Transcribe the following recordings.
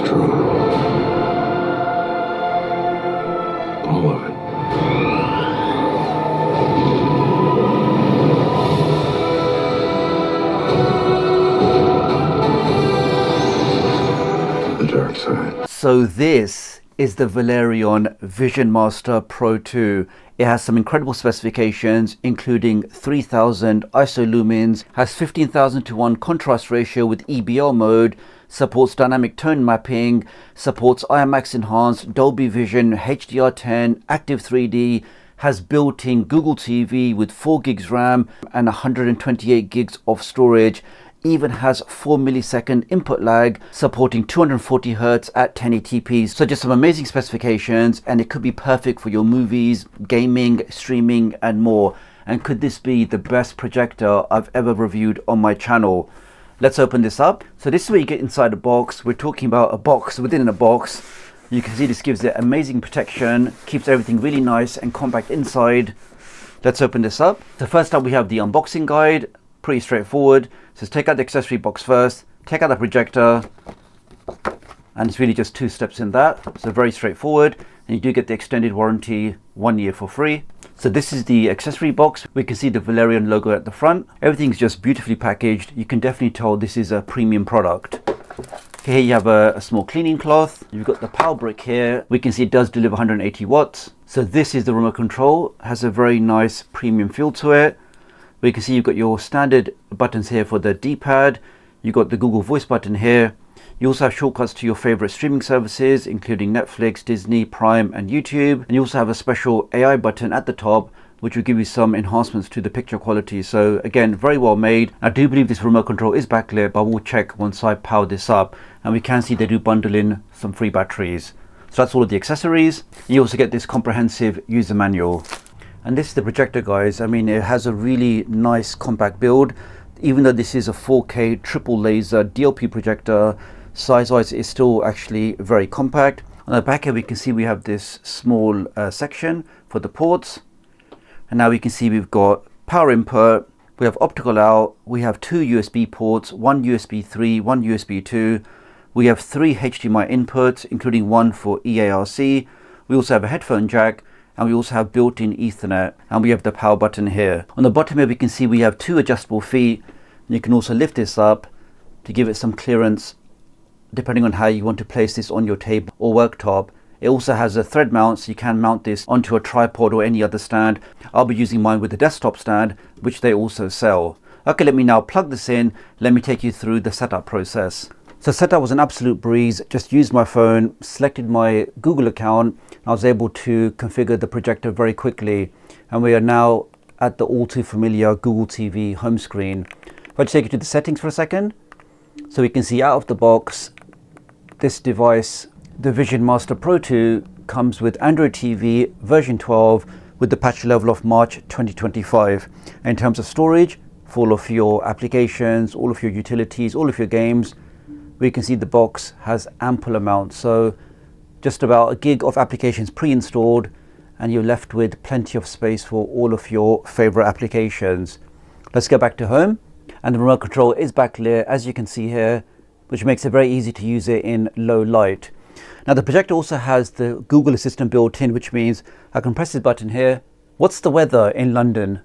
control. All of it. The dark side. So this is the Valerion VisionMaster Pro2. It has some incredible specifications, including 3000 ISO lumens, has 15,000:1 contrast ratio with EBL mode, supports dynamic tone mapping, supports IMAX enhanced, Dolby Vision, HDR10, Active 3D, has built-in Google TV with 4 gigs RAM and 128 gigs of storage, even has 4 millisecond input lag, supporting 240 Hz at 1080p. So just some amazing specifications, and it could be perfect for your movies, gaming, streaming and more. And could this be the best projector I've ever reviewed on my channel? Let's open this up. So this is where you get inside the box. We're talking about a box within a box. You can see this gives it amazing protection, keeps everything really nice and compact inside. Let's open this up. So first up we have the unboxing guide. Pretty straightforward. It says take out the accessory box first, take out the projector, and it's really just 2 steps in that. So very straightforward, and you do get the extended warranty 1 year for free. So this is the accessory box. We can see the Valerion logo at the front. Everything's just beautifully packaged. You can definitely tell this is a premium product. Okay, here you have a small cleaning cloth. You've got the power brick here. We can see it does deliver 180 watts. So this is the remote control. It has a very nice premium feel to it. We can see you've got your standard buttons here for the D-pad. You've got the Google Voice button here. You also have shortcuts to your favorite streaming services, including Netflix, Disney, Prime, and YouTube. And you also have a special AI button at the top, which will give you some enhancements to the picture quality. So again, very well made. I do believe this remote control is backlit, but we'll check once I power this up. And we can see they do bundle in some free batteries. So that's all of the accessories. You also get this comprehensive user manual. And this is the projector, guys. I mean, it has a really nice compact build. Even though this is a 4K triple laser DLP projector, size-wise it's still actually very compact. On the back here we can see we have this small section for the ports. And now we can see we've got power input, we have optical out, we have 2 USB ports, 1 USB 3, 1 USB 2. We have 3 HDMI inputs, including 1 for EARC. We also have a headphone jack, and we also have built-in Ethernet, and we have the power button here. On the bottom here we can see we have 2 adjustable feet, and you can also lift this up to give it some clearance depending on how you want to place this on your table or worktop. It also has a thread mount, so you can mount this onto a tripod or any other stand. I'll be using mine with a desktop stand, which they also sell. Okay, let me now plug this in. Let me take you through the setup process. So setup was an absolute breeze. Just used my phone, selected my Google account, and I was able to configure the projector very quickly. And we are now at the all too familiar Google TV home screen. If I just take you to the settings for a second, so we can see out of the box, this device, the VisionMaster Pro2, comes with Android TV version 12 with the patch level of March 2025. In terms of storage, for all of your applications, all of your utilities, all of your games, we can see the box has ample amounts. So just about 1 gig of applications pre-installed, and you're left with plenty of space for all of your favorite applications. Let's go back to home, and the remote control is backlit, as you can see here, which makes it very easy to use it in low light. Now the projector also has the Google Assistant built in, which means I can press this button here. What's the weather in London?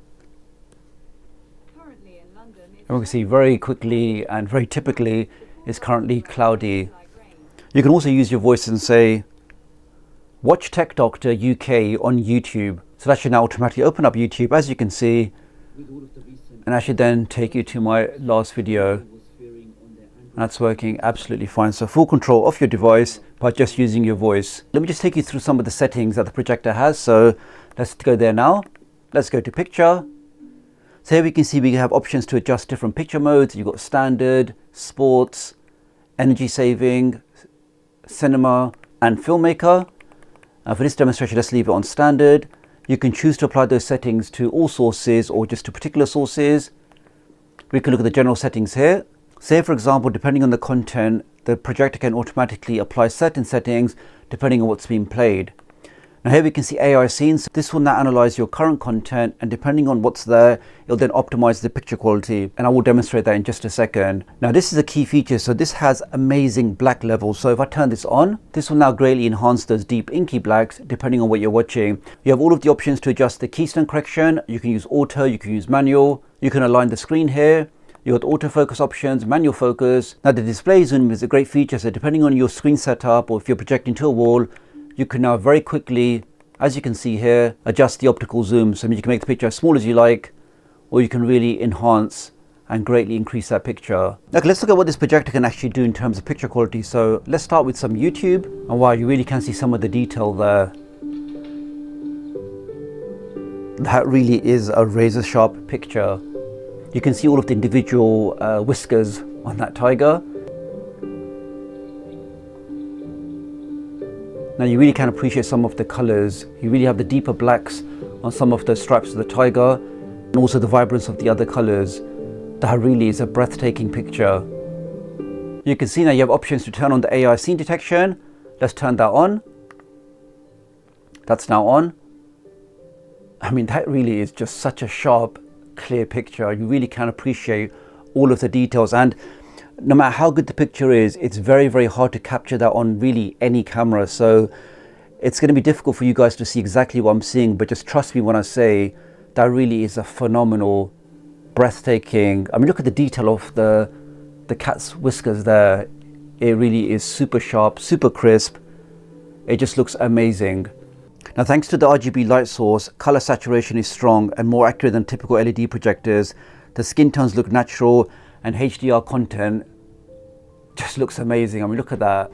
Currently in London, and we can see very quickly and very typically it's currently cloudy. You can also use your voice and say, watch TechDoctorUK on YouTube. So that should now automatically open up YouTube, as you can see, and I should then take you to my last video. That's working absolutely fine. So full control of your device by just using your voice. Let me just take you through some of the settings that the projector has. So let's go there now. Let's go to picture. So here we can see we have options to adjust different picture modes. You've got standard, sports, energy saving, cinema, and filmmaker. For this demonstration, let's leave it on standard. You can choose to apply those settings to all sources or just to particular sources. We can look at the general settings here. Say, for example, depending on the content, the projector can automatically apply certain settings depending on what's being played. Now here we can see AI scenes. This will now analyze your current content, and depending on what's there, it'll then optimize the picture quality, and I will demonstrate that in just a second. Now this is a key feature. So this has amazing black levels. So if I turn this on, this will now greatly enhance those deep inky blacks depending on what you're watching. You have all of the options to adjust the keystone correction. You can use auto, you can use manual, you can align the screen here. You got autofocus options, manual focus. Now the display zoom is a great feature. So depending on your screen setup, or if you're projecting to a wall, you can now very quickly, as you can see here, adjust the optical zoom. So you can make the picture as small as you like, or you can really enhance and greatly increase that picture. Now let's look at what this projector can actually do in terms of picture quality. So let's start with some YouTube, and wow, you really can see some of the detail there. That really is a razor sharp picture. You can see all of the individual whiskers on that tiger. Now you really can appreciate some of the colors. You really have the deeper blacks on some of the stripes of the tiger, and also the vibrance of the other colors. That really is a breathtaking picture. You can see now you have options to turn on the AI scene detection. Let's turn that on. That's now on. I mean, that really is just such a sharp, clear picture. You really can appreciate all of the details, and no matter how good the picture is, it's very, very hard to capture that on really any camera. So it's going to be difficult for you guys to see exactly what I'm seeing, but just trust me when I say that really is a phenomenal, breathtaking. I mean, look at the detail of the cat's whiskers there. It really is super sharp, super crisp. It just looks amazing. Now, thanks to the RGB light source, color saturation is strong and more accurate than typical LED projectors. The skin tones look natural, and HDR content just looks amazing. I mean, look at that.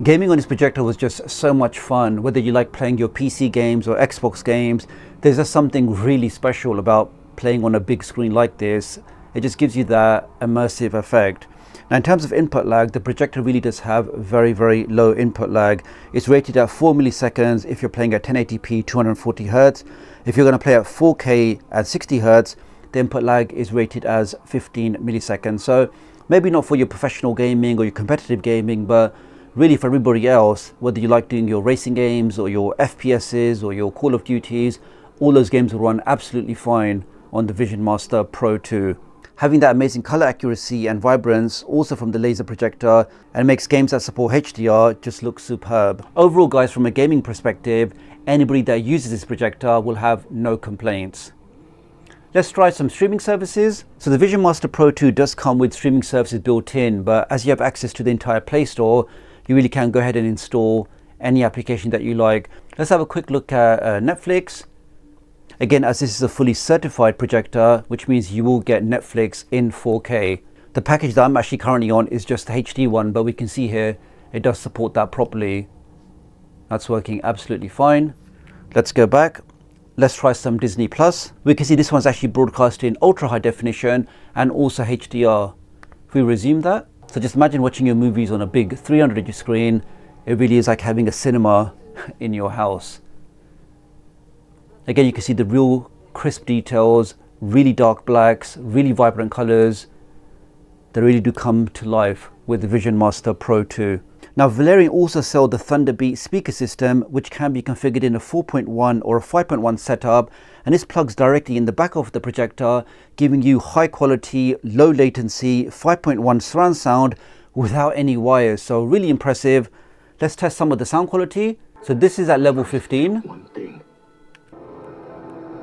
Gaming on this projector was just so much fun. Whether you like playing your PC games or Xbox games, there's just something really special about playing on a big screen like this. It just gives you that immersive effect. Now, in terms of input lag, the projector really does have very, very low input lag. It's rated at 4 milliseconds if you're playing at 1080p 240 Hz. If you're going to play at 4K at 60 Hz, the input lag is rated as 15 milliseconds. So maybe not for your professional gaming or your competitive gaming, but really for everybody else, whether you like doing your racing games or your FPSs or your Call of Duties, all those games will run absolutely fine on the VisionMaster Pro 2. Having that amazing color accuracy and vibrance also from the laser projector, and makes games that support HDR just look superb. Overall, guys, from a gaming perspective, anybody that uses this projector will have no complaints. Let's try some streaming services. So the VisionMaster Pro 2 does come with streaming services built in, but as you have access to the entire Play Store, you really can go ahead and install any application that you like. Let's have a quick look at Netflix. Again, as this is a fully certified projector, which means you will get Netflix in 4K. The package that I'm actually currently on is just the HD one, but we can see here it does support that properly. That's working absolutely fine. Let's go back. Let's try some Disney Plus. We can see this one's actually broadcast in ultra high definition and also HDR. If we resume that, so just imagine watching your movies on a big 300-inch screen. It really is like having a cinema in your house. Again, you can see the real crisp details, really dark blacks, really vibrant colors. They really do come to life with the VisionMaster Pro 2. Now, Valerion also sells the Thunderbeat speaker system, which can be configured in a 4.1 or a 5.1 setup, and this plugs directly in the back of the projector, giving you high quality, low latency 5.1 surround sound without any wires. So really impressive. Let's test some of the sound quality. So this is at level 15.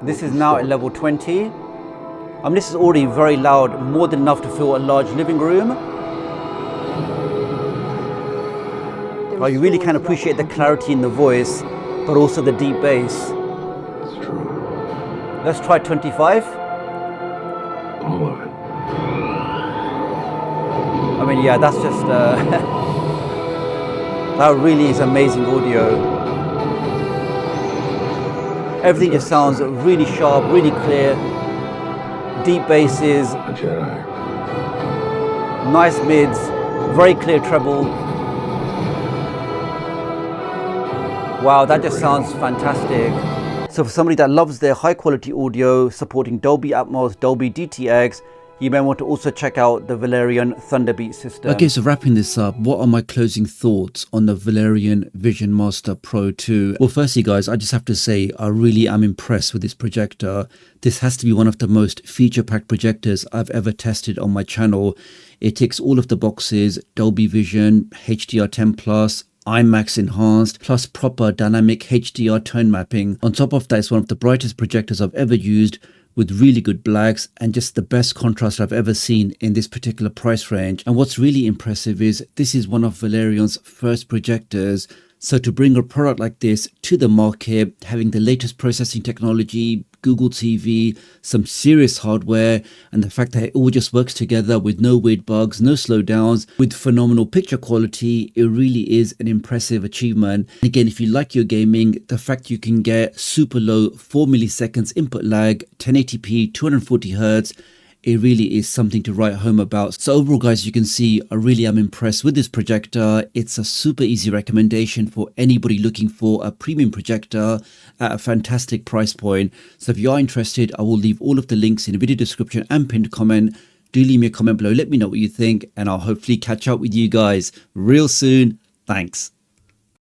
This is now at level 20. This is already very loud, more than enough to fill a large living room. You really can appreciate the clarity in the voice, but also the deep bass. It's true. Let's try 25. All of it. I mean, yeah, that's just, that really is amazing audio. Everything just sounds really sharp, really clear. Deep basses, A Jedi. nice mids, very clear treble. Wow, that just sounds fantastic. So for somebody that loves their high quality audio, supporting Dolby Atmos, Dolby DTX, you may want to also check out the Valerion Thunderbeat system. Okay, so wrapping this up, what are my closing thoughts on the Valerion VisionMaster Pro 2? Well, firstly, guys, I just have to say I really am impressed with this projector. This has to be one of the most feature-packed projectors I've ever tested on my channel. It ticks all of the boxes: Dolby Vision, HDR10 Plus, IMAX enhanced, plus proper dynamic HDR tone mapping. On top of that, it's one of the brightest projectors I've ever used, with really good blacks and just the best contrast I've ever seen in this particular price range. And what's really impressive is this is one of Valerion's first projectors. So to bring a product like this to the market, having the latest processing technology, Google TV, some serious hardware, and the fact that it all just works together with no weird bugs, no slowdowns, with phenomenal picture quality, it really is an impressive achievement. Again, if you like your gaming, the fact you can get super low 4 milliseconds input lag, 1080p, 240 Hz, it really is something to write home about. So overall, guys, you can see I really am impressed with this projector. It's a super easy recommendation for anybody looking for a premium projector at a fantastic price point. So if you are interested, I will leave all of the links in the video description and pinned comment. Do leave me a comment below, let me know what you think, and I'll hopefully catch up with you guys real soon. Thanks.